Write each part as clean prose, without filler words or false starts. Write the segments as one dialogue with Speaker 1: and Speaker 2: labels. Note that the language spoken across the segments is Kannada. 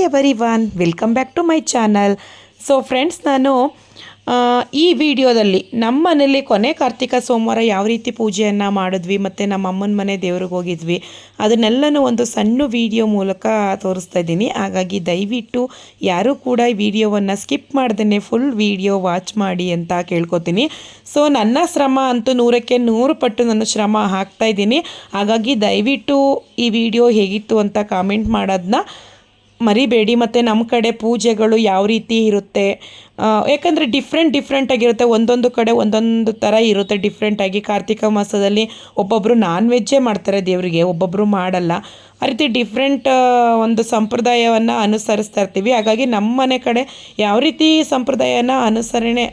Speaker 1: Everyone, welcome back to my channel. So friends, ನಾನು ಈ ವಿಡಿಯೋದಲ್ಲಿ ನಮ್ಮ ಮನೇಲಿ ಕೊನೆ ಕಾರ್ತಿಕ ಸೋಮವಾರ ಯಾವ ರೀತಿ ಪೂಜೆಯನ್ನು ಮಾಡಿದ್ವಿ ಮತ್ತು ನಮ್ಮ ಅಮ್ಮನ ಮನೆ ದೇವ್ರಿಗೆ ಹೋಗಿದ್ವಿ ಅದನ್ನೆಲ್ಲನೂ ಒಂದು ಸಣ್ಣ ವಿಡಿಯೋ ಮೂಲಕ ತೋರಿಸ್ತಾ ಇದ್ದೀನಿ. ಹಾಗಾಗಿ ದಯವಿಟ್ಟು ಯಾರೂ ಕೂಡ ಈ ವಿಡಿಯೋವನ್ನು ಸ್ಕಿಪ್ ಮಾಡ್ದೇ ಫುಲ್ ವಿಡಿಯೋ ವಾಚ್ ಮಾಡಿ ಅಂತ ಕೇಳ್ಕೊತೀನಿ. ಸೊ ನನ್ನ ಶ್ರಮ ಅಂತೂ 100ಕ್ಕೆ 100 ಪಟ್ಟು ನಾನು ಶ್ರಮ ಹಾಕ್ತಾಯಿದ್ದೀನಿ. ಹಾಗಾಗಿ ದಯವಿಟ್ಟು ಈ ವಿಡಿಯೋ ಹೇಗಿತ್ತು ಅಂತ ಕಾಮೆಂಟ್ ಮಾಡೋದನ್ನ ಮರಿಬೇಡಿ. ಮತ್ತು ನಮ್ಮ ಕಡೆ ಪೂಜೆಗಳು ಯಾವ ರೀತಿ ಇರುತ್ತೆ, ಯಾಕಂದರೆ ಡಿಫ್ರೆಂಟಾಗಿರುತ್ತೆ. ಒಂದೊಂದು ಕಡೆ ಒಂದೊಂದು ಥರ ಇರುತ್ತೆ ಡಿಫ್ರೆಂಟಾಗಿ. ಕಾರ್ತಿಕ ಮಾಸದಲ್ಲಿ ಒಬ್ಬೊಬ್ಬರು ನಾನ್ ವೆಜ್ಜೇ ಮಾಡ್ತಾರೆ ದೇವರಿಗೆ, ಒಬ್ಬೊಬ್ಬರು ಮಾಡಲ್ಲ. ಆ ರೀತಿ ಡಿಫ್ರೆಂಟ್ ಒಂದು ಸಂಪ್ರದಾಯವನ್ನು ಅನುಸರಿಸ್ತಾ ಇರ್ತೀವಿ. ಹಾಗಾಗಿ ನಮ್ಮ ಮನೆ ಕಡೆ ಯಾವ ರೀತಿ ಸಂಪ್ರದಾಯನ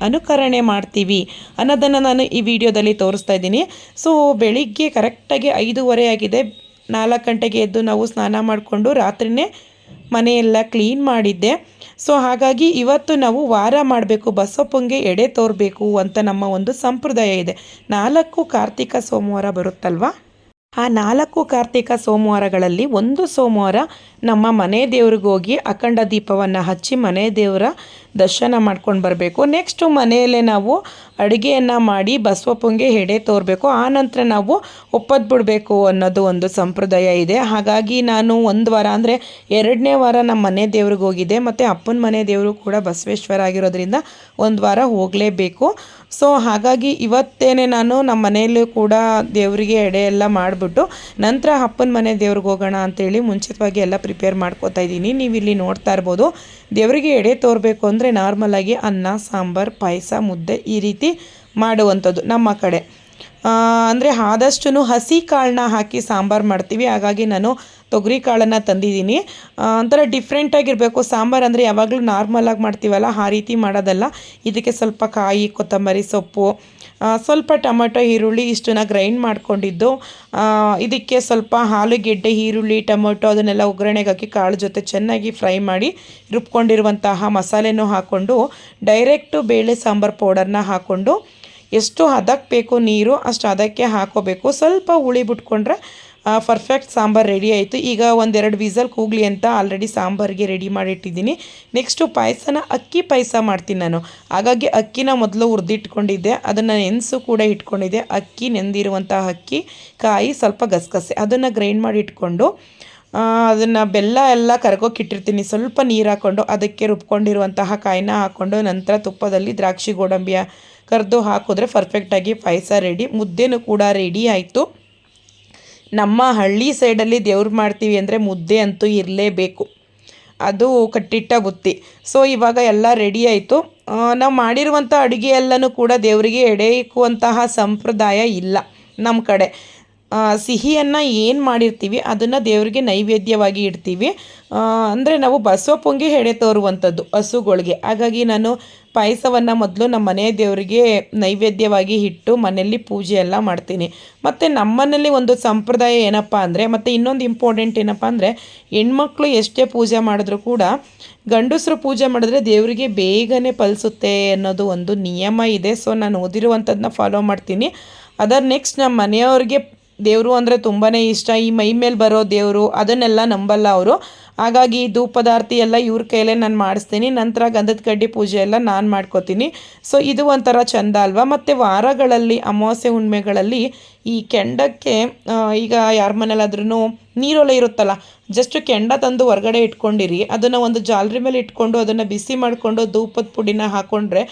Speaker 1: ಅನುಕರಣೆ ಮಾಡ್ತೀವಿ ಅನ್ನೋದನ್ನು ನಾನು ಈ ವಿಡಿಯೋದಲ್ಲಿ ತೋರಿಸ್ತಾ ಇದ್ದೀನಿ. ಸೊ ಬೆಳಿಗ್ಗೆ ಕರೆಕ್ಟಾಗಿ 5:30 ಆಗಿದೆ. 4 ಗಂಟೆಗೆ ಎದ್ದು ನಾವು ಸ್ನಾನ ಮಾಡಿಕೊಂಡು ರಾತ್ರಿಯೇ ಮನೆಯೆಲ್ಲ ಕ್ಲೀನ್ ಮಾಡಿದ್ದೆ. ಸೊ ಹಾಗಾಗಿ ಇವತ್ತು ನಾವು ವಾರ ಮಾಡಬೇಕು, ಬಸಪ್ಪಂಗೆ ಎಡೆ ತೋರಬೇಕು ಅಂತ ನಮ್ಮ ಒಂದು ಸಂಪ್ರದಾಯ ಇದೆ. 4 ಕಾರ್ತಿಕ ಸೋಮವಾರ ಬರುತ್ತಲ್ವ, ಆ 4 ಕಾರ್ತಿಕ ಸೋಮವಾರಗಳಲ್ಲಿ ಒಂದು ಸೋಮವಾರ ನಮ್ಮ ಮನೆ ದೇವ್ರಿಗೆ ಹೋಗಿ ಅಖಂಡ ದೀಪವನ್ನು ಹಚ್ಚಿ ಮನೆ ದೇವರ ದರ್ಶನ ಮಾಡ್ಕೊಂಡು ಬರಬೇಕು. ನೆಕ್ಸ್ಟು ಮನೆಯಲ್ಲೇ ನಾವು ಅಡುಗೆಯನ್ನು ಮಾಡಿ ಬಸವಪ್ಪಂಗೆ ಎಡೆ ತೋರಬೇಕು. ಆನಂತರ ನಾವು ಒಪ್ಪತ್ತು ಬಿಡಬೇಕು ಅನ್ನೋದು ಒಂದು ಸಂಪ್ರದಾಯ ಇದೆ. ಹಾಗಾಗಿ ನಾನು ಒಂದು ವಾರ ಅಂದರೆ 2ನೇ ವಾರ ನಮ್ಮ ಮನೆ ದೇವ್ರಿಗೆ ಹೋಗಿದ್ದೆ. ಮತ್ತು ಅಪ್ಪನ ಮನೆ ದೇವರು ಕೂಡ ಬಸವೇಶ್ವರ ಆಗಿರೋದ್ರಿಂದ ಒಂದು ವಾರ ಹೋಗಲೇಬೇಕು. ಸೊ ಹಾಗಾಗಿ ಇವತ್ತೇನೆ ನಾನು ನಮ್ಮ ಮನೆಯಲ್ಲೂ ಕೂಡ ದೇವರಿಗೆ ಎಡೆ ಎಲ್ಲ ಮಾಡಿಬಿಟ್ಟು ನಂತರ ಅಪ್ಪನ ಮನೆ ದೇವ್ರಿಗೆ ಹೋಗೋಣ ಅಂತೇಳಿ ಮುಂಚಿತವಾಗಿ ಎಲ್ಲ ಪ್ರಿಪೇರ್ ಮಾಡ್ಕೋತಾ ಇದ್ದೀನಿ. ನೀವು ಇಲ್ಲಿ ನೋಡ್ತಾ ಇರ್ಬೋದು, ದೇವರಿಗೆ ಎಡೆ ತೋರಬೇಕು ಅಂದರೆ ನಾರ್ಮಲಾಗಿ ಅನ್ನ, ಸಾಂಬಾರು, ಪಾಯಸ, ಮುದ್ದೆ ಈ ರೀತಿ ಮಾಡುವಂಥದ್ದು ನಮ್ಮ ಕಡೆ. ಅಂದರೆ ಆದಷ್ಟು ಹಸಿ ಕಾಳನ್ನ ಹಾಕಿ ಸಾಂಬಾರು ಮಾಡ್ತೀವಿ. ಹಾಗಾಗಿ ನಾನು ತೊಗರಿ ಕಾಳನ್ನು ತಂದಿದ್ದೀನಿ. ಒಂಥರ ಡಿಫ್ರೆಂಟಾಗಿರಬೇಕು. ಸಾಂಬಾರು ಅಂದರೆ ಯಾವಾಗಲೂ ನಾರ್ಮಲಾಗಿ ಮಾಡ್ತೀವಲ್ಲ, ಆ ರೀತಿ ಮಾಡೋದಲ್ಲ. ಇದಕ್ಕೆ ಸ್ವಲ್ಪ ಕಾಯಿ, ಕೊತ್ತಂಬರಿ ಸೊಪ್ಪು, ಸ್ವಲ್ಪ ಟೊಮೆಟೊ, ಈರುಳ್ಳಿ ಇಷ್ಟನ್ನ ಗ್ರೈಂಡ್ ಮಾಡ್ಕೊಂಡಿದ್ದು, ಇದಕ್ಕೆ ಸ್ವಲ್ಪ ಆಲೂಗೆಡ್ಡೆ, ಈರುಳ್ಳಿ, ಟೊಮೆಟೊ ಅದನ್ನೆಲ್ಲ ಒಗ್ಗರಣೆಗೆ ಹಾಕಿ ಕಾಳು ಜೊತೆ ಚೆನ್ನಾಗಿ ಫ್ರೈ ಮಾಡಿ ರುಬ್ಕೊಂಡಿರುವಂತಹ ಮಸಾಲೆನೂ ಹಾಕ್ಕೊಂಡು ಡೈರೆಕ್ಟು ಬೇಳೆ ಸಾಂಬಾರು ಪೌಡರ್ನ ಹಾಕ್ಕೊಂಡು ಎಷ್ಟು ಹದಕ್ಕೆ ಬೇಕು ನೀರು ಅಷ್ಟು ಅದಕ್ಕೆ ಹಾಕೋಬೇಕು. ಸ್ವಲ್ಪ ಹುಳಿ ಬಿಟ್ಕೊಂಡ್ರೆ ಪರ್ಫೆಕ್ಟ್ ಸಾಂಬಾರು ರೆಡಿ ಆಯಿತು. ಈಗ 1-2 ವಿಸಲ್ ಕೂಗಲಿ ಅಂತ ಆಲ್ರೆಡಿ ಸಾಂಬಾರಿಗೆ ರೆಡಿ ಮಾಡಿಟ್ಟಿದ್ದೀನಿ. ನೆಕ್ಸ್ಟು ಪಾಯಸನ ಅಕ್ಕಿ ಪಾಯಸ ಮಾಡ್ತೀನಿ ನಾನು. ಹಾಗಾಗಿ ಅಕ್ಕಿನ ಮೊದಲು ಹುರಿದಿಟ್ಕೊಂಡಿದ್ದೆ, ಅದನ್ನು ನೆನೆಸು ಕೂಡ ಇಟ್ಕೊಂಡಿದ್ದೆ. ಅಕ್ಕಿ ನೆಂದಿರುವಂತಹ ಅಕ್ಕಿ, ಕಾಯಿ, ಸ್ವಲ್ಪ ಗಸಗಸೆ ಅದನ್ನು ಗ್ರೈಂಡ್ ಮಾಡಿ ಇಟ್ಕೊಂಡು ಅದನ್ನು ಬೆಲ್ಲ ಎಲ್ಲ ಕರಗೋಕ್ಕಿಟ್ಟಿರ್ತೀನಿ. ಸ್ವಲ್ಪ ನೀರು ಹಾಕ್ಕೊಂಡು ಅದಕ್ಕೆ ರುಬ್ಕೊಂಡಿರುವಂತಹ ಕಾಯಿನ ಹಾಕ್ಕೊಂಡು ನಂತರ ತುಪ್ಪದಲ್ಲಿ ದ್ರಾಕ್ಷಿ ಗೋಡಂಬಿಯ ಕರೆದು ಹಾಕಿದ್ರೆ ಪರ್ಫೆಕ್ಟಾಗಿ ಪಾಯಸ ರೆಡಿ. ಮುದ್ದೆನೂ ಕೂಡ ರೆಡಿ ಆಯಿತು. ನಮ್ಮ ಹಳ್ಳಿ ಸೈಡಲ್ಲಿ ದೇವ್ರು ಮಾಡ್ತೀವಿ ಅಂದರೆ ಮುದ್ದೆ ಅಂತೂ ಇರಲೇಬೇಕು, ಅದು ಕಟ್ಟಿಟ್ಟ ಬುತ್ತಿ. ಸೊ ಇವಾಗ ಎಲ್ಲ ರೆಡಿ ಆಯಿತು. ನಾವು ಮಾಡಿರುವಂಥ ಅಡುಗೆ ಎಲ್ಲನೂ ಕೂಡ ದೇವರಿಗೆ ಎಡೆ ಇಕ್ಕುವಂತಹ ಸಂಪ್ರದಾಯ ಇಲ್ಲ ನಮ್ಮ ಕಡೆ. ಸಿಹಿಯನ್ನು ಏನು ಮಾಡಿರ್ತೀವಿ ಅದನ್ನು ದೇವರಿಗೆ ನೈವೇದ್ಯವಾಗಿ ಇಡ್ತೀವಿ. ಅಂದರೆ ನಾವು ಬಸವಪ್ಪಂಗೆ ಎಡೆ ತೋರುವಂಥದ್ದು ಹಸುಗಳಿಗೆ. ಹಾಗಾಗಿ ನಾನು ಪಾಯಸವನ್ನು ಮೊದಲು ನಮ್ಮ ಮನೆ ದೇವರಿಗೆ ನೈವೇದ್ಯವಾಗಿ ಇಟ್ಟು ಮನೆಯಲ್ಲಿ ಪೂಜೆ ಎಲ್ಲ ಮಾಡ್ತೀನಿ. ಮತ್ತು ನಮ್ಮನೇಲಿ ಒಂದು ಸಂಪ್ರದಾಯ ಏನಪ್ಪ ಅಂದರೆ, ಮತ್ತು ಇನ್ನೊಂದು ಇಂಪಾರ್ಟೆಂಟ್ ಏನಪ್ಪ ಅಂದರೆ, ಹೆಣ್ಮಕ್ಳು ಎಷ್ಟೇ ಪೂಜೆ ಮಾಡಿದ್ರೂ ಕೂಡ ಗಂಡಸರು ಪೂಜೆ ಮಾಡಿದ್ರೆ ದೇವರಿಗೆ ಬೇಗನೆ ಫಲಿಸುತ್ತೆ ಅನ್ನೋದು ಒಂದು ನಿಯಮ ಇದೆ. ಸೊ ನಾನು ಓದಿರುವಂಥದ್ದನ್ನ ಫಾಲೋ ಮಾಡ್ತೀನಿ. ಅದರ ನೆಕ್ಸ್ಟ್ ನಮ್ಮ ಮನೆಯವ್ರಿಗೆ ದೇವರು ಅಂದರೆ ತುಂಬಾ ಇಷ್ಟ. ಈ ಮೈ ಮೇಲೆ ಬರೋ ದೇವರು ಅದನ್ನೆಲ್ಲ ನಂಬಲ್ಲ ಅವರು. ಹಾಗಾಗಿ ಧೂಪದಾರ್ತಿ ಎಲ್ಲ ಇವ್ರ ಕೈಲೇ ನಾನು ಮಾಡಿಸ್ತೀನಿ. ನಂತರ ಗಂಧದ ಕಡ್ಡಿ ಪೂಜೆ ಎಲ್ಲ ನಾನು ಮಾಡ್ಕೋತೀನಿ. ಸೊ ಇದು ಒಂಥರ ಚಂದ ಅಲ್ವಾ. ಮತ್ತು ವಾರಗಳಲ್ಲಿ ಅಮಾವಾಸ್ಯೆ ಹುಣ್ಮೆಗಳಲ್ಲಿ ಈ ಕೆಂಡಕ್ಕೆ ಈಗ ಯಾರ ಮನೇಲಾದ್ರೂ ನೀರೊಲೆ ಇರುತ್ತಲ್ಲ, ಜಸ್ಟ್ ಕೆಂಡ ತಂದು ಹೊರಗಡೆ ಇಟ್ಕೊಂಡಿರಿ, ಅದನ್ನು ಒಂದು ಜಾಲರಿ ಮೇಲೆ ಇಟ್ಕೊಂಡು ಅದನ್ನು ಬಿಸಿ ಮಾಡಿಕೊಂಡು ಧೂಪದ ಪುಡಿನ ಹಾಕ್ಕೊಂಡ್ರೆ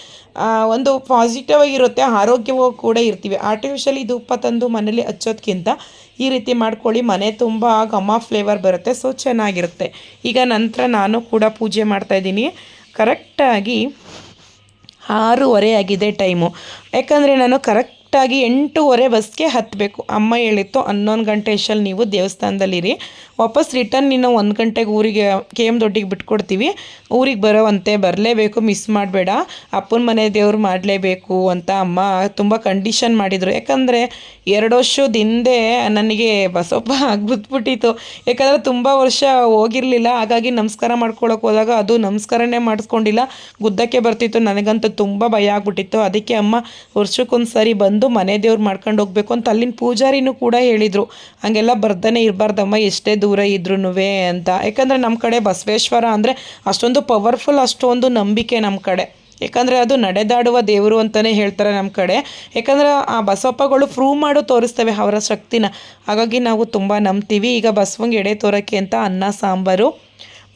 Speaker 1: ಒಂದು ಪಾಸಿಟಿವ್ ಆಗಿರುತ್ತೆ, ಆರೋಗ್ಯವಾಗಿ ಕೂಡ ಇರ್ತೀವಿ. ಆರ್ಟಿಫಿಷಿಯಲಿ ಧೂಪ ತಂದು ಮನೇಲಿ ಹಚ್ಚೋದ್ಕಿಂತ ಈ ರೀತಿ ಮಾಡ್ಕೊಳ್ಳಿ, ಮನೆ ತುಂಬ ಘಮ ಫ್ಲೇವರ್ ಬರುತ್ತೆ. ಸೊ ಚೆನ್ನಾಗಿರುತ್ತೆ. ಈಗ ನಂತರ ನಾನು ಕೂಡ ಪೂಜೆ ಮಾಡ್ತಾಯಿದ್ದೀನಿ. ಕರೆಕ್ಟಾಗಿ 6:30 ಆಗಿದೆ ಟೈಮು. ಯಾಕಂದರೆ ನಾನು ಕರೆಕ್ಟಾಗಿ 8:30 ಬಸ್ಗೆ ಹತ್ತಬೇಕು. ಅಮ್ಮ ಹೇಳಿತ್ತು 11 ಗಂಟೆ ಅಷ್ಟಲ್ಲಿ ನೀವು ದೇವಸ್ಥಾನದಲ್ಲಿರಿ, ವಾಪಸ್ ರಿಟರ್ನ್ ಇನ್ನು 1 ಗಂಟೆಗೆ ಊರಿಗೆ KM ದೊಡ್ಡಿಗೆ ಬಿಟ್ಕೊಡ್ತೀವಿ, ಊರಿಗೆ ಬರೋವಂತೆ ಬರಲೇಬೇಕು, ಮಿಸ್ ಮಾಡಬೇಡ, ಅಪ್ಪನ ಮನೆ ದೇವ್ರು ಮಾಡಲೇಬೇಕು ಅಂತ ಅಮ್ಮ ತುಂಬ ಕಂಡೀಷನ್ ಮಾಡಿದರು. ಯಾಕಂದರೆ 2 ವರ್ಷದ ಹಿಂದೆ ನನಗೆ ಬಸಪ್ಪ ಆಗ್ಬಿಟ್ಬಿಟ್ಟಿತ್ತು. ಯಾಕಂದರೆ ತುಂಬ ವರ್ಷ ಹೋಗಿರಲಿಲ್ಲ. ಹಾಗಾಗಿ ನಮಸ್ಕಾರ ಮಾಡ್ಕೊಳಕ್ಕೆ ಹೋದಾಗ ಅದು ನಮಸ್ಕಾರನೇ ಮಾಡಿಸ್ಕೊಂಡಿಲ್ಲ, ಗುದ್ದಕ್ಕೆ ಬರ್ತಿತ್ತು. ನನಗಂತೂ ತುಂಬ ಭಯ ಆಗ್ಬಿಟ್ಟಿತ್ತು. ಅದಕ್ಕೆ ಅಮ್ಮ ವರ್ಷಕ್ಕೊಂದು ಸಾರಿ ಬಂದು ಬಂದು ಮನೆ ದೇವ್ರು ಮಾಡ್ಕೊಂಡು ಹೋಗ್ಬೇಕು ಅಂತ ಅಲ್ಲಿನ ಪೂಜಾರಿನೂ ಕೂಡ ಹೇಳಿದರು. ಹಂಗೆಲ್ಲ ಬರ್ದೇ ಇರಬಾರ್ದಮ್ಮ ಎಷ್ಟೇ ದೂರ ಇದ್ರೂ ಅಂತ. ಯಾಕಂದರೆ ನಮ್ಮ ಕಡೆ ಬಸವೇಶ್ವರ ಅಂದರೆ ಅಷ್ಟೊಂದು ಪವರ್ಫುಲ್, ಅಷ್ಟೊಂದು ನಂಬಿಕೆ ನಮ್ಮ ಕಡೆ. ಯಾಕಂದರೆ ಅದು ನಡೆದಾಡುವ ದೇವರು ಅಂತಲೇ ಹೇಳ್ತಾರೆ ನಮ್ಮ ಕಡೆ. ಯಾಕಂದರೆ ಆ ಬಸವಪ್ಪಗಳು ಪ್ರೂವ್ ಮಾಡು ತೋರಿಸ್ತವೆ ಅವರ ಶಕ್ತಿನ. ಹಾಗಾಗಿ ನಾವು ತುಂಬ ನಂಬ್ತೀವಿ. ಈಗ ಬಸವಂಗೆ ಎಡೆ ತೋರೋಕ್ಕೆ ಅಂತ ಅನ್ನ ಸಾಂಬಾರು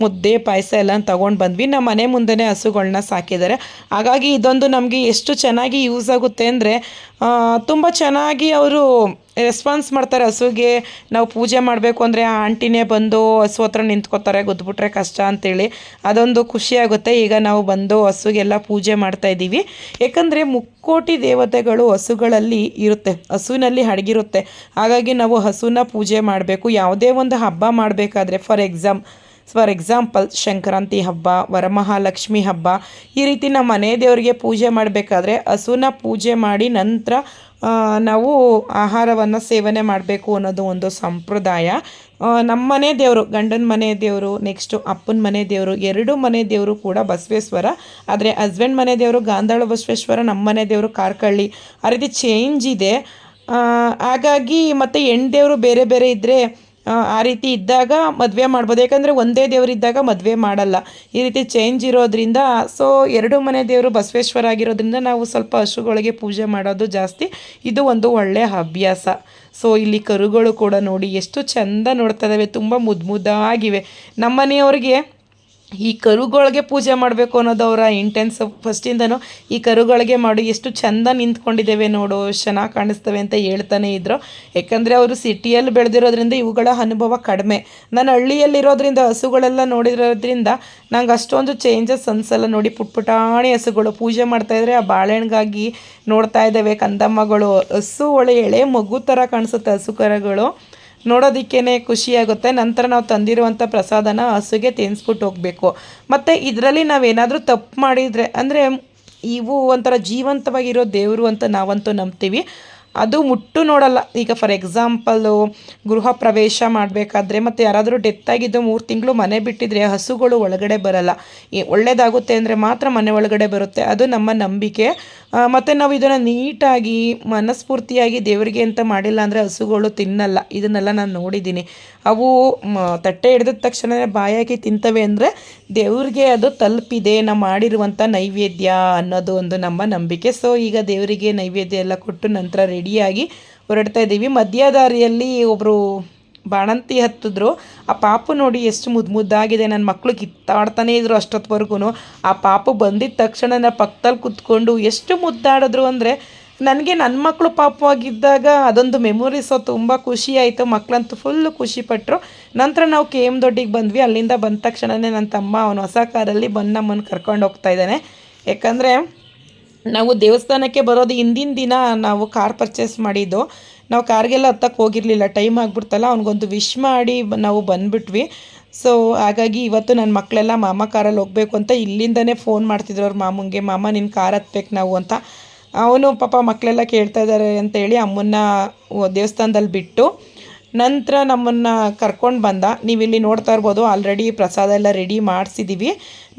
Speaker 1: ಮುದ್ದೆ ಪಾಯಸ ಎಲ್ಲ ತೊಗೊಂಡು ಬಂದ್ವಿ. ನಮ್ಮ ಮನೆ ಮುಂದೆನೇ ಹಸುಗಳನ್ನ ಸಾಕಿದ್ದಾರೆ. ಹಾಗಾಗಿ ಇದೊಂದು ನಮಗೆ ಎಷ್ಟು ಚೆನ್ನಾಗಿ ಯೂಸ್ ಆಗುತ್ತೆ ಅಂದರೆ ತುಂಬ ಚೆನ್ನಾಗಿ ಅವರು ರೆಸ್ಪಾನ್ಸ್ ಮಾಡ್ತಾರೆ. ಹಸುಗೆ ನಾವು ಪೂಜೆ ಮಾಡಬೇಕು ಅಂದರೆ ಆ ಆಂಟಿನೇ ಬಂದು ಹಸು ಹತ್ರ ನಿಂತ್ಕೋತಾರೆ, ಗುದ್ಬಿಟ್ರೆ ಕಷ್ಟ ಅಂತೇಳಿ. ಅದೊಂದು ಖುಷಿಯಾಗುತ್ತೆ. ಈಗ ನಾವು ಬಂದು ಹಸುಗೆಲ್ಲ ಪೂಜೆ ಮಾಡ್ತಾಯಿದ್ದೀವಿ. ಯಾಕಂದರೆ ಮುಕ್ಕೋಟಿ ದೇವತೆಗಳು ಹಸುಗಳಲ್ಲಿ ಇರುತ್ತೆ, ಹಸುವಿನಲ್ಲಿ ಅಡಗಿರುತ್ತೆ. ಹಾಗಾಗಿ ನಾವು ಹಸುನ ಪೂಜೆ ಮಾಡಬೇಕು. ಯಾವುದೇ ಒಂದು ಹಬ್ಬ ಮಾಡಬೇಕಾದ್ರೆ ಫಾರ್ ಎಕ್ಸಾಂಪಲ್ ಸಂಕ್ರಾಂತಿ ಹಬ್ಬ, ವರಮಹಾಲಕ್ಷ್ಮಿ ಹಬ್ಬ, ಈ ರೀತಿ ನಮ್ಮ ಮನೆ ದೇವರಿಗೆ ಪೂಜೆ ಮಾಡಬೇಕಾದ್ರೆ ಹಸುನ ಪೂಜೆ ಮಾಡಿ ನಂತರ ನಾವು ಆಹಾರವನ್ನು ಸೇವನೆ ಮಾಡಬೇಕು ಅನ್ನೋದು ಒಂದು ಸಂಪ್ರದಾಯ. ನಮ್ಮ ಮನೆ ದೇವರು, ಗಂಡನ ಮನೆ ದೇವರು, ನೆಕ್ಸ್ಟು ಅಪ್ಪನ ಮನೆ ದೇವರು, ಎರಡು ಮನೆ ದೇವರು ಕೂಡ ಬಸವೇಶ್ವರ. ಆದರೆ ಹಸ್ಬೆಂಡ್ ಮನೆ ದೇವರು ಗಾಂಧಾಳ ಬಸವೇಶ್ವರ, ನಮ್ಮ ಮನೆ ದೇವರು ಕಾರ್ಕಳ್ಳಿ. ಆ ರೀತಿ ಚೇಂಜ್ ಇದೆ. ಹಾಗಾಗಿ ಮತ್ತು ಹೆಣ್ಣು ದೇವರು ಬೇರೆ ಬೇರೆ ಇದ್ದರೆ ಆ ರೀತಿ ಇದ್ದಾಗ ಮದುವೆ ಮಾಡ್ಬೋದು. ಯಾಕಂದರೆ ಒಂದೇ ದೇವರಿದ್ದಾಗ ಮದುವೆ ಮಾಡಲ್ಲ. ಈ ರೀತಿ ಚೇಂಜ್ ಇರೋದ್ರಿಂದ ಸೊ ಎರಡು ಮನೆ ದೇವರು ಬಸವೇಶ್ವರ ಆಗಿರೋದ್ರಿಂದ ನಾವು ಸ್ವಲ್ಪ ಹಸುಗಳಿಗೆ ಪೂಜೆ ಮಾಡೋದು ಜಾಸ್ತಿ. ಇದು ಒಂದು ಒಳ್ಳೆಯ ಅಭ್ಯಾಸ. ಸೊ ಇಲ್ಲಿ ಕರುಗಳು ಕೂಡ ನೋಡಿ ಎಷ್ಟು ಚೆಂದ ನೋಡ್ತಾ ಇದ್ದಾವೆ, ತುಂಬ ಮುದ್ದಾಗಿವೆ. ನಮ್ಮ ಮನೆಯವ್ರಿಗೆ ಈ ಕರುಗಳಿಗೆ ಪೂಜೆ ಮಾಡಬೇಕು ಅನ್ನೋದು ಅವರ ಇಂಟೆನ್ಸ್ ಫಸ್ಟಿಂದನೂ. ಈ ಕರುಗಳಿಗೆ ಮಾಡು, ಎಷ್ಟು ಚೆಂದ ನಿಂತ್ಕೊಂಡಿದ್ದೇವೆ ನೋಡು, ಚೆನ್ನಾಗಿ ಕಾಣಿಸ್ತವೆ ಅಂತ ಹೇಳ್ತಾನೆ ಇದ್ರು. ಯಾಕಂದರೆ ಅವರು ಸಿಟಿಯಲ್ಲಿ ಬೆಳೆದಿರೋದ್ರಿಂದ ಇವುಗಳ ಅನುಭವ ಕಡಿಮೆ. ನಾನು ಹಳ್ಳಿಯಲ್ಲಿರೋದ್ರಿಂದ ಹಸುಗಳೆಲ್ಲ ನೋಡಿರೋದ್ರಿಂದ ನಂಗೆ ಅಷ್ಟೊಂದು ಚೇಂಜಸ್ ಅನಿಸಲ್ಲ. ನೋಡಿ ಪುಟ್ಪುಟಾಣಿ ಹಸುಗಳು ಪೂಜೆ ಮಾಡ್ತಾಯಿದ್ರೆ ಆ ಬಾಳೆಹಣ್ಗಾಗಿ ನೋಡ್ತಾ ಇದ್ದಾವೆ ಕಂದಮ್ಮಗಳು. ಹಸು ಒಳ್ಳೆ ಎಳೆ ಮಗು ಥರ ಕಾಣಿಸುತ್ತೆ ಹಸು ಕರುಗಳು, ನೋಡೋದಕ್ಕೇ ಖುಷಿಯಾಗುತ್ತೆ. ನಂತರ ನಾವು ತಂದಿರುವಂಥ ಪ್ರಸಾದನ ಹಸುಗೆ ತಿನ್ನಿಸ್ಬಿಟ್ಟು ಹೋಗಬೇಕು. ಮತ್ತು ಇದರಲ್ಲಿ ನಾವೇನಾದರೂ ತಪ್ಪು ಮಾಡಿದರೆ ಅಂದರೆ ಇವು ಒಂಥರ ಜೀವಂತವಾಗಿರೋ ದೇವರು ಅಂತ ನಾವಂತೂ ನಂಬ್ತೀವಿ. ಅದು ಮುಟ್ಟು ನೋಡಲ್ಲ. ಈಗ ಫಾರ್ ಎಕ್ಸಾಂಪಲ್ಲು ಗೃಹ ಪ್ರವೇಶ ಮಾಡಬೇಕಾದ್ರೆ ಮತ್ತು ಯಾರಾದರೂ ಡೆತ್ ಆಗಿದ್ದು 3 ತಿಂಗಳು ಮನೆ ಬಿಟ್ಟಿದ್ರೆ ಹಸುಗಳು ಒಳಗಡೆ ಬರಲ್ಲ. ಒಳ್ಳೆಯದಾಗುತ್ತೆ ಅಂದರೆ ಮಾತ್ರ ಮನೆ ಒಳಗಡೆ ಬರುತ್ತೆ. ಅದು ನಮ್ಮ ನಂಬಿಕೆ. ಮತ್ತು ನಾವು ಇದನ್ನು ನೀಟಾಗಿ ಮನಸ್ಫೂರ್ತಿಯಾಗಿ ದೇವರಿಗೆ ಅಂತ ಮಾಡಿಲ್ಲ ಅಂದರೆ ಹಸುಗಳು ತಿನ್ನಲ್ಲ. ಇದನ್ನೆಲ್ಲ ನಾನು ನೋಡಿದ್ದೀನಿ. ಅವು ತಟ್ಟೆ ಹಿಡಿದ ತಕ್ಷಣವೇ ಬಾಯಾಗಿ ತಿಂತವೆ ಅಂದರೆ ದೇವ್ರಿಗೆ ಅದು ತಲುಪಿದೆ, ನಾವು ಮಾಡಿರುವಂಥ ನೈವೇದ್ಯ ಅನ್ನೋದು ಒಂದು ನಮ್ಮ ನಂಬಿಕೆ. ಸೊ ಈಗ ದೇವರಿಗೆ ನೈವೇದ್ಯ ಎಲ್ಲ ಕೊಟ್ಟು ನಂತರ ರೆಡಿಯಾಗಿ ಹೊರಡ್ತಾ ಇದ್ದೀವಿ. ಮಧ್ಯದಾರಿಯಲ್ಲಿ ಒಬ್ಬರು ಬಾಣಂತಿ ಹತ್ತಿದ್ರು. ಆ ಪಾಪು ನೋಡಿ ಎಷ್ಟು ಮುದ್ದಾಗಿದೆ. ನನ್ನ ಮಕ್ಕಳು ಕಿತ್ತಾಡ್ತಾನೇ ಇದ್ರು ಅಷ್ಟೊತ್ತವರೆಗೂ. ಆ ಪಾಪು ಬಂದಿದ್ದ ತಕ್ಷಣ ನನ್ನ ಪಕ್ಕದಲ್ಲಿ ಕೂತ್ಕೊಂಡು ಎಷ್ಟು ಮುದ್ದಾಡಿದ್ರು ಅಂದರೆ ನನಗೆ ನನ್ನ ಮಕ್ಕಳು ಪಾಪವಾಗಿದ್ದಾಗ ಅದೊಂದು ಮೆಮೊರೀಸು ತುಂಬ ಖುಷಿ ಆಯಿತು. ಮಕ್ಕಳಂತೂ ಫುಲ್ಲು ಖುಷಿಪಟ್ಟರು. ನಂತರ ನಾವು KM ದೊಡ್ಡಿಗೆ ಬಂದ್ವಿ. ಅಲ್ಲಿಂದ ಬಂದ ತಕ್ಷಣವೇ ನನ್ನ ತಮ್ಮ ಅವನು ಹೊಸ ಕಾರಲ್ಲಿ ಬಂದು ನಮ್ಮನ್ನು ಕರ್ಕೊಂಡು ಹೋಗ್ತಾ ಇದ್ದಾನೆ. ಯಾಕಂದರೆ ನಾವು ದೇವಸ್ಥಾನಕ್ಕೆ ಬರೋದು ಹಿಂದಿನ ದಿನ ನಾವು ಕಾರ್ ಪರ್ಚೇಸ್ ಮಾಡಿದ್ದು. ನಾವು ಕಾರ್ಗೆಲ್ಲ ಹತ್ತಕ್ಕೆ ಹೋಗಿರಲಿಲ್ಲ, ಟೈಮ್ ಆಗಿಬಿಡ್ತಲ್ಲ. ಅವ್ನಿಗೊಂದು ವಿಶ್ ಮಾಡಿ ನಾವು ಬಂದುಬಿಟ್ವಿ. ಸೊ ಹಾಗಾಗಿ ಇವತ್ತು ನನ್ನ ಮಕ್ಕಳೆಲ್ಲ ಮಾಮ ಕಾರಲ್ಲಿ ಹೋಗಬೇಕು ಅಂತ ಇಲ್ಲಿಂದನೇ ಫೋನ್ ಮಾಡ್ತಿದ್ರು ಅವ್ರ ಮಾಮಂಗೆ, ಮಾಮ ನಿನ್ನ ಕಾರ್ ಹತ್ಬೇಕು ನಾವು ಅಂತ. ಅವನು ಪಾಪ ಮಕ್ಕಳೆಲ್ಲ ಕೇಳ್ತಾ ಇದ್ದಾರೆ ಅಂತೇಳಿ ಅಮ್ಮನ್ನ ದೇವಸ್ಥಾನದಲ್ಲಿ ಬಿಟ್ಟು ನಂತರ ನಮ್ಮನ್ನು ಕರ್ಕೊಂಡು ಬಂದ. ನೀವಿಲ್ಲಿ ನೋಡ್ತಾ ಇರ್ಬೋದು ಆಲ್ರೆಡಿ ಪ್ರಸಾದ ಎಲ್ಲ ರೆಡಿ ಮಾಡಿಸಿದ್ದೀವಿ.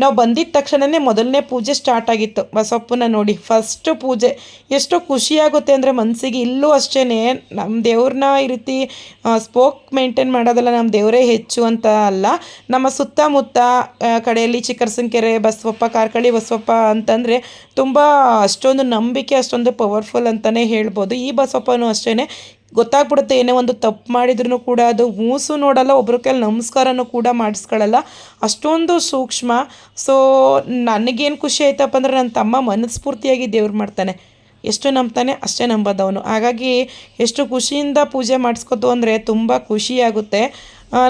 Speaker 1: ನಾವು ಬಂದಿದ್ದ ತಕ್ಷಣವೇ ಮೊದಲನೇ ಪೂಜೆ ಸ್ಟಾರ್ಟ್ ಆಗಿತ್ತು. ಬಸವಪ್ಪನ ನೋಡಿ ಫಸ್ಟು ಪೂಜೆ ಎಷ್ಟು ಖುಷಿಯಾಗುತ್ತೆ ಅಂದರೆ ಮನಸ್ಸಿಗೆ. ಇಲ್ಲೂ ಅಷ್ಟೇ ನಮ್ಮ ದೇವ್ರನ್ನ ಈ ರೀತಿ ಸ್ಪೋಕ್ ಮೇಂಟೈನ್ ಮಾಡೋದಲ್ಲ, ನಮ್ಮ ದೇವರೇ ಹೆಚ್ಚು ಅಂತ ಅಲ್ಲ. ನಮ್ಮ ಸುತ್ತಮುತ್ತ ಕಡೆಯಲ್ಲಿ ಚಿಕ್ಕರಸನಕೆರೆ ಬಸವಪ್ಪ, ಕಾರ್ಕಳಿ ಬಸವಪ್ಪ ಅಂತಂದರೆ ತುಂಬ ಅಷ್ಟೊಂದು ನಂಬಿಕೆ, ಅಷ್ಟೊಂದು ಪವರ್ಫುಲ್ ಅಂತಲೇ ಹೇಳ್ಬೋದು. ಈ ಬಸವಪ್ಪನೂ ಅಷ್ಟೇ ಗೊತ್ತಾಗ್ಬಿಡುತ್ತೆ. ಏನೇ ಒಂದು ತಪ್ಪು ಮಾಡಿದ್ರೂ ಕೂಡ ಅದು ಮೂಸು ನೋಡಲ್ಲ, ಒಬ್ಬರ ಕೈಲಿ ನಮಸ್ಕಾರನೂ ಕೂಡ ಮಾಡಿಸ್ಕೊಳ್ಳಲ್ಲ, ಅಷ್ಟೊಂದು ಸೂಕ್ಷ್ಮ. ಸೊ ನನಗೇನು ಖುಷಿ ಆಯ್ತಪ್ಪ ಅಂದರೆ ನನ್ನ ತಮ್ಮ ಮನಸ್ಫೂರ್ತಿಯಾಗಿ ದೇವ್ರು ಮಾಡ್ತಾನೆ. ಎಷ್ಟು ನಂಬ್ತಾನೆ ಅಷ್ಟೇ ನಂಬೋದವನು. ಹಾಗಾಗಿ ಎಷ್ಟು ಖುಷಿಯಿಂದ ಪೂಜೆ ಮಾಡಿಸ್ಕೊತು ಅಂದರೆ ತುಂಬ ಖುಷಿಯಾಗುತ್ತೆ.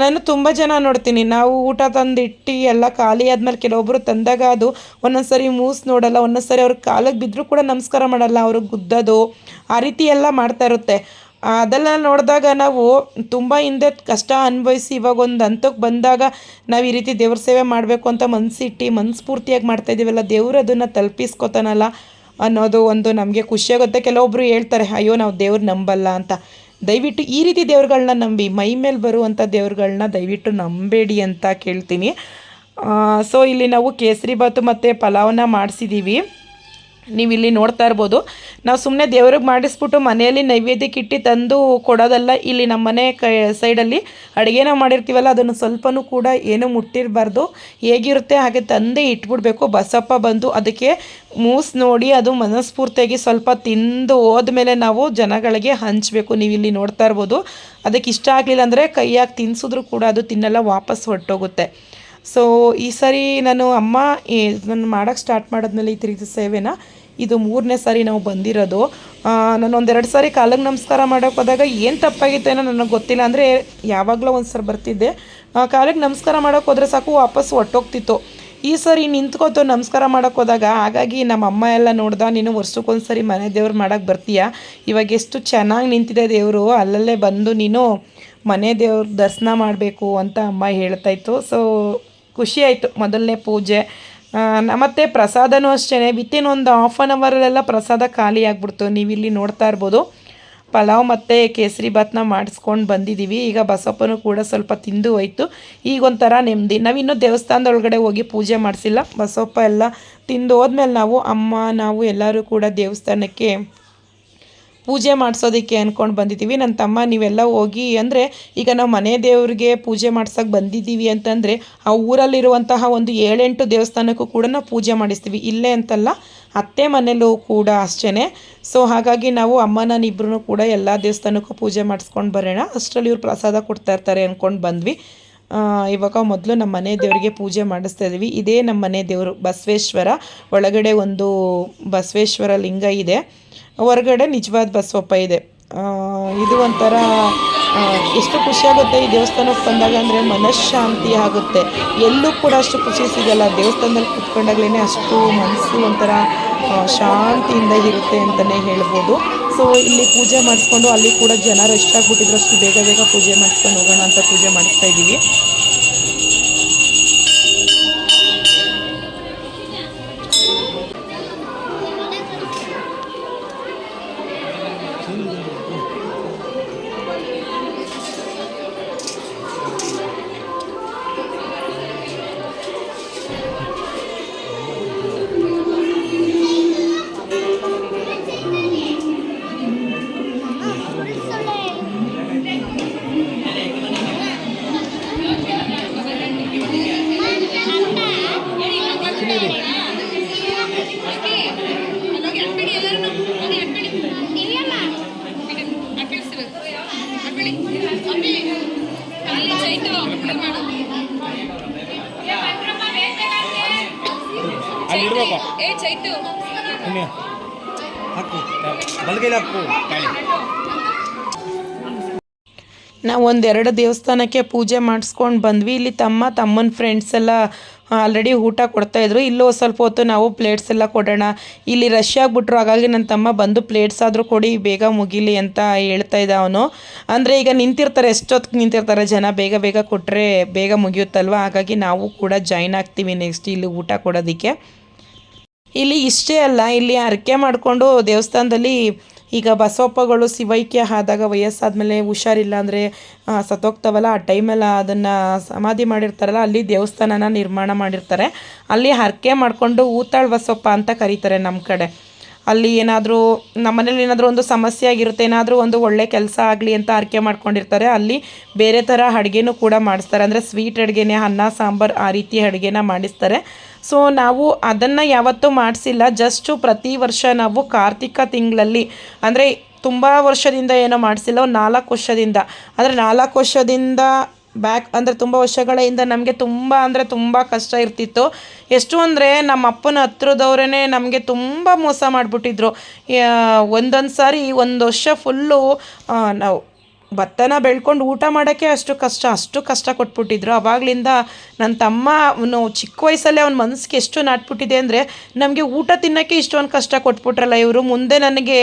Speaker 1: ನಾನು ತುಂಬ ಜನ ನೋಡ್ತೀನಿ, ನಾವು ಊಟ ತಂದಿಟ್ಟು ಎಲ್ಲ ಖಾಲಿ ಆದಮೇಲೆ ಕೆಲವೊಬ್ಬರು ತಂದಾಗ ಅದು ಒಂದೊಂದು ಸರಿ ಮೂಸು ನೋಡಲ್ಲ, ಒಂದೊಂದು ಸರಿ ಅವ್ರ ಕಾಲಿಗೆ ಬಿದ್ದರೂ ಕೂಡ ನಮಸ್ಕಾರ ಮಾಡಲ್ಲ, ಅವ್ರಿಗೆ ಗುದ್ದೋದು ಆ ರೀತಿ ಎಲ್ಲ ಮಾಡ್ತಾ ಇರುತ್ತೆ. ಅದೆಲ್ಲ ನೋಡಿದಾಗ ನಾವು ತುಂಬ ಹಿಂದೆ ಕಷ್ಟ ಅನುಭವಿಸಿ ಇವಾಗ ಒಂದು ಹಂತಕ್ಕೆ ಬಂದಾಗ ನಾವು ಈ ರೀತಿ ದೇವ್ರ ಸೇವೆ ಮಾಡಬೇಕು ಅಂತ ಮನಸ್ಸಿಟ್ಟು ಮನಸ್ಫೂರ್ತಿಯಾಗಿ ಮಾಡ್ತಾಯಿದ್ದೀವಲ್ಲ, ದೇವರು ಅದನ್ನು ತಲುಪಿಸ್ಕೊತಾನಲ್ಲ ಅನ್ನೋದು ಒಂದು ನಮಗೆ ಖುಷಿಯಾಗುತ್ತೆ. ಕೆಲವೊಬ್ಬರು ಹೇಳ್ತಾರೆ ಅಯ್ಯೋ ನಾವು ದೇವ್ರು ನಂಬಲ್ಲ ಅಂತ. ದಯವಿಟ್ಟು ಈ ರೀತಿ ದೇವ್ರುಗಳನ್ನ ನಂಬಿ, ಮೈ ಮೇಲೆ ಬರುವಂಥ ದೇವ್ರುಗಳನ್ನ ದಯವಿಟ್ಟು ನಂಬೇಡಿ ಅಂತ ಕೇಳ್ತೀನಿ. ಸೊ ಇಲ್ಲಿ ನಾವು ಕೇಸರಿ ಬಾತು ಮತ್ತು ಪಲಾವನ್ನ ಮಾಡಿಸಿದ್ದೀವಿ. ನೀವು ಇಲ್ಲಿ ನೋಡ್ತಾ ಇರ್ಬೋದು. ನಾವು ಸುಮ್ಮನೆ ದೇವ್ರಿಗೆ ಮಾಡಿಸ್ಬಿಟ್ಟು ಮನೆಯಲ್ಲಿ ನೈವೇದ್ಯಕ್ಕೆ ಇಟ್ಟು ತಂದು ಕೊಡೋದಲ್ಲ. ಇಲ್ಲಿ ನಮ್ಮ ಮನೆ ಸೈಡಲ್ಲಿ ಅಡುಗೆನ ಮಾಡಿರ್ತೀವಲ್ಲ, ಅದನ್ನು ಸ್ವಲ್ಪನೂ ಕೂಡ ಏನೂ ಮುಟ್ಟಿರಬಾರ್ದು. ಹೇಗಿರುತ್ತೆ ಹಾಗೆ ತಂದೆ ಇಟ್ಬಿಡ್ಬೇಕು. ಬಸಪ್ಪ ಬಂದು ಅದಕ್ಕೆ ಮೂಸ್ ನೋಡಿ ಅದು ಮನಸ್ಫೂರ್ತಿಯಾಗಿ ಸ್ವಲ್ಪ ತಿಂದು ಹೋದ್ಮೇಲೆ ನಾವು ಜನಗಳಿಗೆ ಹಂಚಬೇಕು. ನೀವು ಇಲ್ಲಿ ನೋಡ್ತಾ ಇರ್ಬೋದು. ಅದಕ್ಕೆ ಇಷ್ಟ ಆಗಲಿಲ್ಲ ಅಂದರೆ ಕೈಯಾಗಿ ತಿನ್ಸಿದ್ರು ಕೂಡ ಅದು ತಿನ್ನಲ್ಲ, ವಾಪಸ್ ಹೊರಟೋಗುತ್ತೆ. ಸೊ ಈ ಸರಿ ನಾನು ಅಮ್ಮ ನಾನು ಮಾಡೋಕ್ಕೆ ಸ್ಟಾರ್ಟ್ ಮಾಡಿದ್ಮೇಲೆ ಈ ರೀತಿ ಸೇವೆನ ಇದು 3ನೇ ಸಾರಿ ನಾವು ಬಂದಿರೋದು. ನಾನು ಒಂದೆರಡು ಸಾರಿ ಕಾಲಿಗೆ ನಮಸ್ಕಾರ ಮಾಡೋಕ್ಕೆ ಹೋದಾಗ ಏನು ತಪ್ಪಾಗಿತ್ತೇನೋ ನನಗೆ ಗೊತ್ತಿಲ್ಲ. ಅಂದರೆ ಯಾವಾಗಲೂ ಒಂದು ಸರಿ ಬರ್ತಿದ್ದೆ, ಕಾಲಿಗೆ ನಮಸ್ಕಾರ ಮಾಡೋಕ್ಕೆ ಹೋದರೆ ಸಾಕು ವಾಪಸ್ ಹೊಟ್ಟೋಗ್ತಿತ್ತು. ಈ ಸರಿ ನಿಂತ್ಕೊತು ನಮಸ್ಕಾರ ಮಾಡೋಕ್ಕೆ ಹೋದಾಗ, ಹಾಗಾಗಿ ನಮ್ಮ ಅಮ್ಮ ಎಲ್ಲ ನೋಡ್ದ, ನೀನು ವರ್ಷಕ್ಕೊಂದು ಸರಿ ಮನೆ ದೇವ್ರು ಮಾಡೋಕ್ಕೆ ಬರ್ತೀಯಾ, ಇವಾಗ ಎಷ್ಟು ಚೆನ್ನಾಗಿ ನಿಂತಿದೆ ದೇವರು, ಅಲ್ಲಲ್ಲೇ ಬಂದು ನೀನು ಮನೆ ದೇವ್ರ ದರ್ಶನ ಮಾಡಬೇಕು ಅಂತ ಅಮ್ಮ ಹೇಳ್ತಾಯಿತ್ತು. ಸೊ ಖುಷಿ ಆಯಿತು. ಮೊದಲನೇ ಪೂಜೆ ಮತ್ತು ಪ್ರಸಾದನೂ ಅಷ್ಟೇ ವಿತಿನ್ ಒಂದು ಹಾಫ್ ಆನ್ ಅವರಲ್ಲೆಲ್ಲ ಪ್ರಸಾದ ಖಾಲಿ ಆಗಿಬಿಡ್ತು. ನೀವು ಇಲ್ಲಿ ನೋಡ್ತಾ ಇರ್ಬೋದು. ಪಲಾವ್ ಮತ್ತು ಕೇಸರಿ ಭಾತ್ನ ಮಾಡಿಸ್ಕೊಂಡು ಬಂದಿದ್ದೀವಿ. ಈಗ ಬಸಪ್ಪನೂ ಕೂಡ ಸ್ವಲ್ಪ ತಿಂದು ಹೋಯ್ತು. ಈಗ ಒಂಥರ ನೆಮ್ಮದಿ. ನಾವಿನ್ನೂ ದೇವಸ್ಥಾನದೊಳಗಡೆ ಹೋಗಿ ಪೂಜೆ ಮಾಡಿಸಿಲ್ಲ. ಬಸಪ್ಪ ಎಲ್ಲ ತಿಂದು ಹೋದ್ಮೇಲೆ ನಾವು ಎಲ್ಲರೂ ಕೂಡ ದೇವಸ್ಥಾನಕ್ಕೆ ಪೂಜೆ ಮಾಡಿಸೋದಕ್ಕೆ ಅಂದ್ಕೊಂಡು ಬಂದಿದ್ದೀವಿ. ನನ್ನ ತಮ್ಮ ನೀವೆಲ್ಲ ಹೋಗಿ, ಅಂದರೆ ಈಗ ನಾವು ಮನೆ ದೇವ್ರಿಗೆ ಪೂಜೆ ಮಾಡ್ಸೋಕೆ ಬಂದಿದ್ದೀವಿ ಅಂತಂದರೆ ಆ ಊರಲ್ಲಿರುವಂತಹ ಒಂದು 7-8 ದೇವಸ್ಥಾನಕ್ಕೂ ಕೂಡ ನಾವು ಪೂಜೆ ಮಾಡಿಸ್ತೀವಿ. ಇಲ್ಲೇ ಅಂತಲ್ಲ, ಅತ್ತೆ ಮನೇಲೂ ಕೂಡ ಅಷ್ಟೇ. ಸೊ ಹಾಗಾಗಿ ನಾವು ಅಮ್ಮನಿಬ್ರು ಕೂಡ ಎಲ್ಲ ದೇವಸ್ಥಾನಕ್ಕೂ ಪೂಜೆ ಮಾಡಿಸ್ಕೊಂಡು ಬರೋಣ, ಅಷ್ಟರಲ್ಲಿ ಇವ್ರು ಪ್ರಸಾದ ಕೊಡ್ತಾಯಿರ್ತಾರೆ ಅಂದ್ಕೊಂಡು ಬಂದ್ವಿ. ಇವಾಗ ಮೊದಲು ನಮ್ಮ ಮನೆ ದೇವರಿಗೆ ಪೂಜೆ ಮಾಡಿಸ್ತಾ ಇದ್ದೀವಿ. ಇದೇ ನಮ್ಮ ಮನೆ ದೇವರು ಬಸವೇಶ್ವರ. ಒಳಗಡೆ ಒಂದು ಬಸವೇಶ್ವರ ಲಿಂಗ ಇದೆ, ಹೊರಗಡೆ ನಿಜವಾದ ಬಸವಪ್ಪ ಇದೆ. ಇದು ಒಂಥರ ಎಷ್ಟು ಖುಷಿಯಾಗುತ್ತೆ ಈ ದೇವಸ್ಥಾನಕ್ಕೆ ಬಂದಾಗ, ಅಂದರೆ ಮನಃಶಾಂತಿ ಆಗುತ್ತೆ. ಎಲ್ಲೂ ಕೂಡ ಅಷ್ಟು ಖುಷಿ ಸಿಗಲ್ಲ. ದೇವಸ್ಥಾನದಲ್ಲಿ ಕೂತ್ಕೊಂಡಾಗಲೇ ಅಷ್ಟು ಮನಸ್ಸು ಒಂಥರ ಶಾಂತಿಯಿಂದ ಇರುತ್ತೆ ಅಂತಲೇ ಹೇಳ್ಬೋದು. ಸೊ ಇಲ್ಲಿ ಪೂಜೆ ಮಾಡಿಸ್ಕೊಂಡು, ಅಲ್ಲಿ ಕೂಡ ಜನ ರಶ್ ಆಗಿಬಿಟ್ಟಿದ್ರು, ಅಷ್ಟು ಬೇಗ ಬೇಗ ಪೂಜೆ ಮಾಡಿಸ್ಕೊಂಡು ಹೋಗೋಣ ಅಂತ ಪೂಜೆ ಮಾಡಿಸ್ತಾ ಇದ್ದೀವಿ. ನಾವು ಒಂದೆರಡು ದೇವಸ್ಥಾನಕ್ಕೆ ಪೂಜೆ ಮಾಡಿಸ್ಕೊಂಡು ಬಂದ್ವಿ. ಇಲ್ಲಿ ತಮ್ಮನ ಫ್ರೆಂಡ್ಸ್ ಎಲ್ಲ ಆಲ್ರೆಡಿ ಊಟ ಕೊಡ್ತಾಯಿದ್ರು. ಇಲ್ಲೂ ಸ್ವಲ್ಪ ಹೊತ್ತು ನಾವು ಪ್ಲೇಟ್ಸ್ ಎಲ್ಲ ಕೊಡೋಣ, ಇಲ್ಲಿ ರಶ್ ಆಗಿಬಿಟ್ರು. ಹಾಗಾಗಿ ನನ್ನ ತಮ್ಮ ಬಂದು ಪ್ಲೇಟ್ಸ್ ಆದರೂ ಕೊಡಿ, ಬೇಗ ಮುಗಿಲಿ ಅಂತ ಹೇಳ್ತಾ ಇದ್ದ ಅವನು. ಅಂದರೆ ಈಗ ನಿಂತಿರ್ತಾರೆ, ಎಷ್ಟೊತ್ತಿಗೆ ನಿಂತಿರ್ತಾರೆ ಜನ, ಬೇಗ ಬೇಗ ಕೊಟ್ಟರೆ ಬೇಗ ಮುಗಿಯುತ್ತಲ್ವ. ಹಾಗಾಗಿ ನಾವು ಕೂಡ ಜಾಯ್ನ್ ಆಗ್ತೀವಿ ನೆಕ್ಸ್ಟ್ ಇಲ್ಲಿ ಊಟ ಕೊಡೋದಕ್ಕೆ. ಇಲ್ಲಿ ಇಷ್ಟೇ ಅಲ್ಲ, ಇಲ್ಲಿ ಹರಕೆ ಮಾಡಿಕೊಂಡು ದೇವಸ್ಥಾನದಲ್ಲಿ ಈಗ ಬಸವಪ್ಪಗಳು ಶಿವೈಕ್ಯ ಆದಾಗ, ವಯಸ್ಸಾದಮೇಲೆ ಹುಷಾರಿಲ್ಲ ಅಂದರೆ ಸತ್ತೋಗ್ತಾವಲ್ಲ, ಆ ಟೈಮೆಲ್ಲ ಅದನ್ನು ಸಮಾಧಿ ಮಾಡಿರ್ತಾರಲ್ಲ, ಅಲ್ಲಿ ದೇವಸ್ಥಾನನ ನಿರ್ಮಾಣ ಮಾಡಿರ್ತಾರೆ. ಅಲ್ಲಿ ಹರಕೆ ಮಾಡಿಕೊಂಡು ಊತಾಳ್ ಬಸವಪ್ಪ ಅಂತ ಕರೀತಾರೆ ನಮ್ಮ ಕಡೆ. ಅಲ್ಲಿ ಏನಾದರೂ ನಮ್ಮನೇಲಿ ಏನಾದರೂ ಒಂದು ಸಮಸ್ಯೆ ಆಗಿರುತ್ತೆ, ಏನಾದರೂ ಒಂದು ಒಳ್ಳೆ ಕೆಲಸ ಆಗಲಿ ಅಂತ ಹರಕೆ ಮಾಡ್ಕೊಂಡಿರ್ತಾರೆ. ಅಲ್ಲಿ ಬೇರೆ ಥರ ಅಡುಗೆನೂ ಕೂಡ ಮಾಡಿಸ್ತಾರೆ, ಅಂದರೆ ಸ್ವೀಟ್ ಅಡುಗೆನೇ, ಅನ್ನ ಸಾಂಬಾರು ಆ ರೀತಿ ಅಡುಗೆನ ಮಾಡಿಸ್ತಾರೆ. ಸೊ ನಾವು ಅದನ್ನು ಯಾವತ್ತೂ ಮಾಡಿಸಿಲ್ಲ. ಜಸ್ಟು ಪ್ರತಿ ವರ್ಷ ನಾವು ಕಾರ್ತಿಕ ತಿಂಗಳಲ್ಲಿ, ಅಂದರೆ ತುಂಬ ವರ್ಷದಿಂದ ಏನೋ ಮಾಡಿಸಿಲ್ಲ, ಒಂದು 4 ವರ್ಷದಿಂದ, ಅಂದರೆ 4 ವರ್ಷದಿಂದ ಬ್ಯಾಕ್, ಅಂದರೆ ತುಂಬ ವರ್ಷಗಳಿಂದ ನಮಗೆ ತುಂಬ ಕಷ್ಟ ಇರ್ತಿತ್ತು. ಎಷ್ಟು ಅಂದರೆ ನಮ್ಮ ಅಪ್ಪನ ಹತ್ರದವರೇ ನಮಗೆ ತುಂಬ ಮೋಸ ಮಾಡಿಬಿಟ್ಟಿದ್ರು. ಒಂದೊಂದು ಸಾರಿ ಒಂದು ವರ್ಷ ಫುಲ್ಲು ನಾವು ಭತ್ತನ ಬೆಳ್ಕೊಂಡು ಊಟ ಮಾಡೋಕ್ಕೆ ಅಷ್ಟು ಕಷ್ಟ ಕೊಟ್ಬಿಟ್ಟಿದ್ರು. ಆವಾಗಲಿಂದ ನನ್ನ ತಮ್ಮ ಅವನು ಚಿಕ್ಕ ವಯಸ್ಸಲ್ಲೇ ಅವನ ಮನಸ್ಸಿಗೆ ಎಷ್ಟು ನಾಟ್ಬಿಟ್ಟಿದೆ ಅಂದರೆ, ನಮಗೆ ಊಟ ತಿನ್ನೋಕ್ಕೆ ಇಷ್ಟೊಂದು ಕಷ್ಟ ಕೊಟ್ಬಿಟ್ರಲ್ಲ ಇವರು, ಮುಂದೆ ನನಗೆ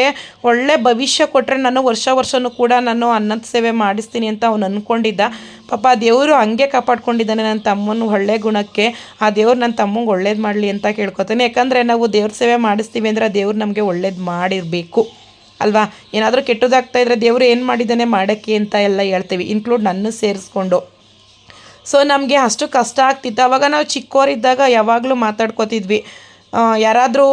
Speaker 1: ಒಳ್ಳೆ ಭವಿಷ್ಯ ಕೊಟ್ಟರೆ ನಾನು ವರ್ಷವೂ ಕೂಡ ನಾನು ಅನ್ನದ ಸೇವೆ ಮಾಡಿಸ್ತೀನಿ ಅಂತ ಅವನು ಅಂದ್ಕೊಂಡಿದ್ದ. ಪಾಪ ದೇವರು ಹಂಗೆ ಕಾಪಾಡ್ಕೊಂಡಿದ್ದಾನೆ ನನ್ನ ತಮ್ಮನ ಒಳ್ಳೆ ಗುಣಕ್ಕೆ. ಆ ದೇವ್ರು ನನ್ನ ತಮ್ಮಂಗೆ ಒಳ್ಳೇದು ಮಾಡಲಿ ಅಂತ ಕೇಳ್ಕೊತಾನೆ. ಯಾಕಂದರೆ ನಾವು ದೇವ್ರ ಸೇವೆ ಮಾಡಿಸ್ತೀವಿ ಅಂದರೆ ಆ ದೇವ್ರು ನಮಗೆ ಒಳ್ಳೇದು ಮಾಡಿರಬೇಕು ಅಲ್ವಾ. ಏನಾದರೂ ಕೆಟ್ಟದಾಗ್ತಾಯಿದ್ರೆ ದೇವರು ಏನು ಮಾಡಿದ್ದಾನೆ ಮಾಡೋಕ್ಕೆ ಅಂತ ಎಲ್ಲ ಹೇಳ್ತೀವಿ, ಇನ್ಕ್ಲೂಡ್ ನನ್ನ ಸೇರಿಸ್ಕೊಂಡು. ಸೊ ನಮಗೆ ಅಷ್ಟು ಕಷ್ಟ ಆಗ್ತಿತ್ತು. ಆವಾಗ ನಾವು ಚಿಕ್ಕವರಿದ್ದಾಗ ಯಾವಾಗಲೂ ಮಾತಾಡ್ಕೋತಿದ್ವಿ, ಯಾರಾದರೂ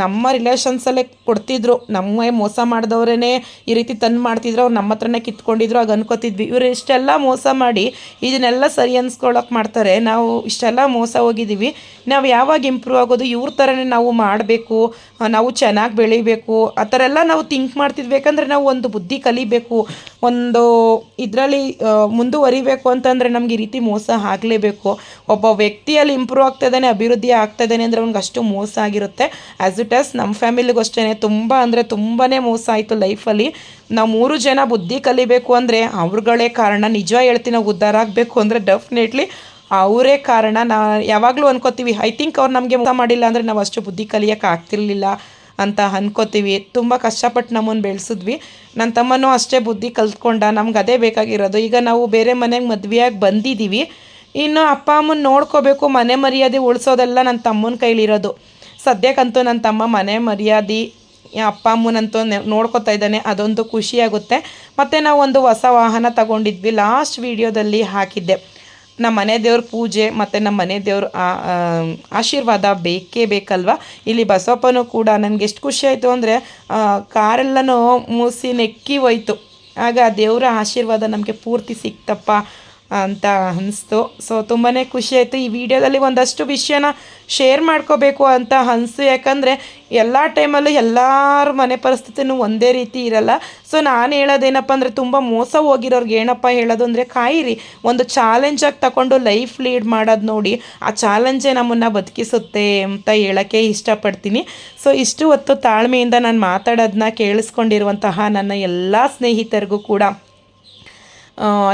Speaker 1: ನಮ್ಮ ರಿಲೇಷನ್ಸಲ್ಲೇ ಕೊಡ್ತಿದ್ರು, ನಮ್ಮ ಮೋಸ ಮಾಡಿದವ್ರೇ ಈ ರೀತಿ ತಂದು ಮಾಡ್ತಿದ್ರು, ಅವ್ರು ನಮ್ಮ ಹತ್ರನೇ ಕಿತ್ಕೊಂಡಿದ್ರು. ಆಗ ಅನ್ಕೋತಿದ್ವಿ ಇವರು ಇಷ್ಟೆಲ್ಲ ಮೋಸ ಮಾಡಿ ಇದನ್ನೆಲ್ಲ ಸರಿ ಅನ್ಸ್ಕೊಳಕ್ಕೆ ಮಾಡ್ತಾರೆ, ನಾವು ಇಷ್ಟೆಲ್ಲ ಮೋಸ ಹೋಗಿದ್ದೀವಿ, ನಾವು ಯಾವಾಗ ಇಂಪ್ರೂವ್ ಆಗೋದು, ಇವ್ರ ಥರನೇ ನಾವು ಮಾಡಬೇಕು, ನಾವು ಚೆನ್ನಾಗಿ ಬೆಳಿಬೇಕು, ಆ ಥರ ಎಲ್ಲ ನಾವು ಥಿಂಕ್ ಮಾಡ್ತಿದ್ವಿ. ಯಾಕಂದರೆ ನಾವು ಒಂದು ಬುದ್ಧಿ ಕಲಿಬೇಕು, ಒಂದು ಇದರಲ್ಲಿ ಮುಂದುವರಿಬೇಕು ಅಂತಂದರೆ ನಮ್ಗೆ ಈ ರೀತಿ ಮೋಸ ಆಗಲೇಬೇಕು. ಒಬ್ಬ ವ್ಯಕ್ತಿಯಲ್ಲಿ ಇಂಪ್ರೂವ್ ಆಗ್ತಾಯಿದ್ದಾನೆ, ಅಭಿವೃದ್ಧಿ ಆಗ್ತಾಯಿದ್ದಾನೆ ಅಂದರೆ ಅವ್ನಿಗೆ ಅಷ್ಟು ಮೋಸ ಆಗಿರುತ್ತೆ. ಆ್ಯಸ್ ಇಟ್ ಆಸ್ ನಮ್ಮ ಫ್ಯಾಮಿಲಿಗೂ ಅಷ್ಟೇ ತುಂಬ ಅಂದರೆ ತುಂಬಾ ಮೋಸ ಆಯಿತು ಲೈಫಲ್ಲಿ. ನಾವು 3 ಜನ ಬುದ್ಧಿ ಕಲಿಬೇಕು ಅಂದರೆ ಅವ್ರುಗಳೇ ಕಾರಣ. ನಿಜ ಹೇಳ್ತೀನಿ, ನಾವು ಉದ್ಧಾರ ಆಗಬೇಕು ಅಂದರೆ ಡೆಫಿನೆಟ್ಲಿ ಅವರೇ ಕಾರಣ. ಯಾವಾಗಲೂ ಅನ್ಕೋತೀವಿ ಐ ಥಿಂಕ್ ಅವ್ರು ನಮಗೆ ಮೋಸ ಮಾಡಿಲ್ಲ ಅಂದರೆ ನಾವು ಅಷ್ಟು ಬುದ್ಧಿ ಕಲಿಯೋಕೆ ಆಗ್ತಿರ್ಲಿಲ್ಲ ಅಂತ ಅನ್ಕೋತೀವಿ. ತುಂಬ ಕಷ್ಟಪಟ್ಟು ನಮ್ಮನ್ನು ಬೆಳೆಸಿದ್ವಿ. ನನ್ನ ತಮ್ಮನೂ ಅಷ್ಟೇ ಬುದ್ಧಿ ಕಲ್ತ್ಕೊಂಡ, ನಮ್ಗೆ ಅದೇ ಬೇಕಾಗಿರೋದು. ಈಗ ನಾವು ಬೇರೆ ಮನೆಗೆ ಮದುವೆಯಾಗಿ ಬಂದಿದ್ದೀವಿ, ಇನ್ನು ಅಪ್ಪ ಅಮ್ಮನ ನೋಡ್ಕೋಬೇಕು, ಮನೆ ಮರ್ಯಾದೆ ಉಳಿಸೋದೆಲ್ಲ ನನ್ನ ತಮ್ಮನ ಕೈಲಿರೋದು. ಸದ್ಯಕ್ಕಂತೂ ನನ್ನ ತಮ್ಮ ಮನೆ ಮರ್ಯಾದೆ ಅಪ್ಪ ಅಮ್ಮನಂತೂ ನೋಡ್ಕೊತಾ ಇದ್ದಾನೆ, ಅದೊಂದು ಖುಷಿಯಾಗುತ್ತೆ. ಮತ್ತು ನಾವು ಒಂದು ಹೊಸ ವಾಹನ ತಗೊಂಡಿದ್ವಿ, ಲಾಸ್ಟ್ ವೀಡಿಯೋದಲ್ಲಿ ಹಾಕಿದ್ದೆ. ನಮ್ಮ ಮನೆ ದೇವ್ರ ಪೂಜೆ ಮತ್ತು ನಮ್ಮ ಮನೆ ದೇವ್ರ ಆಶೀರ್ವಾದ ಬೇಕೇ ಬೇಕಲ್ವ. ಇಲ್ಲಿ ಬಸವಪ್ಪನೂ ಕೂಡ ನನಗೆ ಎಷ್ಟು ಖುಷಿ ಆಯಿತು ಅಂದರೆ ಕಾರೆಲ್ಲನೂ ಮೂಸಿ ನೆಕ್ಕಿ ಹೋಯ್ತು. ಆಗ ದೇವರ ಆಶೀರ್ವಾದ ನಮಗೆ ಪೂರ್ತಿ ಸಿಕ್ತಪ್ಪ ಅಂತ ಅನಿಸ್ತು. ಸೊ ತುಂಬಾ ಖುಷಿ ಆಯಿತು. ಈ ವಿಡಿಯೋದಲ್ಲಿ ಒಂದಷ್ಟು ವಿಷಯನ ಶೇರ್ ಮಾಡ್ಕೋಬೇಕು ಅಂತ ಅನಿಸ್ತು. ಯಾಕಂದರೆ ಎಲ್ಲ ಟೈಮಲ್ಲೂ ಎಲ್ಲರ ಮನೆ ಪರಿಸ್ಥಿತಿನೂ ಒಂದೇ ರೀತಿ ಇರಲ್ಲ. ಸೊ ನಾನು ಹೇಳೋದೇನಪ್ಪ ಅಂದರೆ ತುಂಬ ಮೋಸ ಹೋಗಿರೋರ್ಗೆ ಏನಪ್ಪ ಹೇಳೋದು ಅಂದರೆ ಕಾಯಿರಿ, ಒಂದು ಚಾಲೆಂಜಾಗಿ ತಗೊಂಡು ಲೈಫ್ ಲೀಡ್ ಮಾಡೋದು ನೋಡಿ, ಆ ಚಾಲೆಂಜೇ ನಮ್ಮನ್ನು ಬದುಕಿಸುತ್ತೆ ಅಂತ ಹೇಳೋಕ್ಕೆ ಇಷ್ಟಪಡ್ತೀನಿ. ಸೊ ಇಷ್ಟು ಹೊತ್ತು ತಾಳ್ಮೆಯಿಂದ ನಾನು ಮಾತಾಡೋದನ್ನ ಕೇಳಿಸ್ಕೊಂಡಿರುವಂತಹ ನನ್ನ ಎಲ್ಲ ಸ್ನೇಹಿತರಿಗೂ ಕೂಡ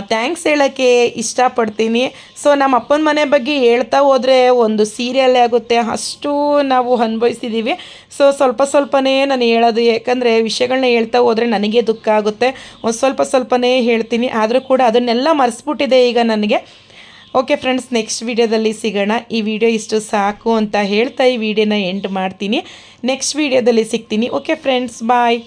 Speaker 1: ಥ್ಯಾಂಕ್ಸ್ ಹೇಳೋಕ್ಕೆ ಇಷ್ಟಪಡ್ತೀನಿ. ಸೊ ನಮ್ಮ ಅಪ್ಪನ ಮನೆ ಬಗ್ಗೆ ಹೇಳ್ತಾ ಹೋದರೆ ಒಂದು ಸೀರಿಯಲ್ಲೇ ಆಗುತ್ತೆ, ಅಷ್ಟು ನಾವು ಅನುಭವಿಸಿದ್ದೀವಿ. ಸೊ ಸ್ವಲ್ಪನೇ ನಾನು ಹೇಳೋದು, ಯಾಕಂದರೆ ವಿಷಯಗಳನ್ನ ಹೇಳ್ತಾ ಹೋದರೆ ನನಗೆ ದುಃಖ ಆಗುತ್ತೆ. ಒಂದು ಸ್ವಲ್ಪನೇ ಹೇಳ್ತೀನಿ, ಆದರೂ ಕೂಡ ಅದನ್ನೆಲ್ಲ ಮರೆಸ್ಬಿಟ್ಟಿದೆ ಈಗ ನನಗೆ. ಓಕೆ ಫ್ರೆಂಡ್ಸ್, ನೆಕ್ಸ್ಟ್ ವೀಡಿಯೋದಲ್ಲಿ ಸಿಗೋಣ. ಈ ವಿಡಿಯೋ ಇಷ್ಟು ಸಾಕು ಅಂತ ಹೇಳ್ತಾ ಈ ವಿಡಿಯೋನ ಎಂಡ್ ಮಾಡ್ತೀನಿ. ನೆಕ್ಸ್ಟ್ ವೀಡಿಯೋದಲ್ಲಿ ಸಿಗ್ತೀನಿ. ಓಕೆ ಫ್ರೆಂಡ್ಸ್, ಬಾಯ್.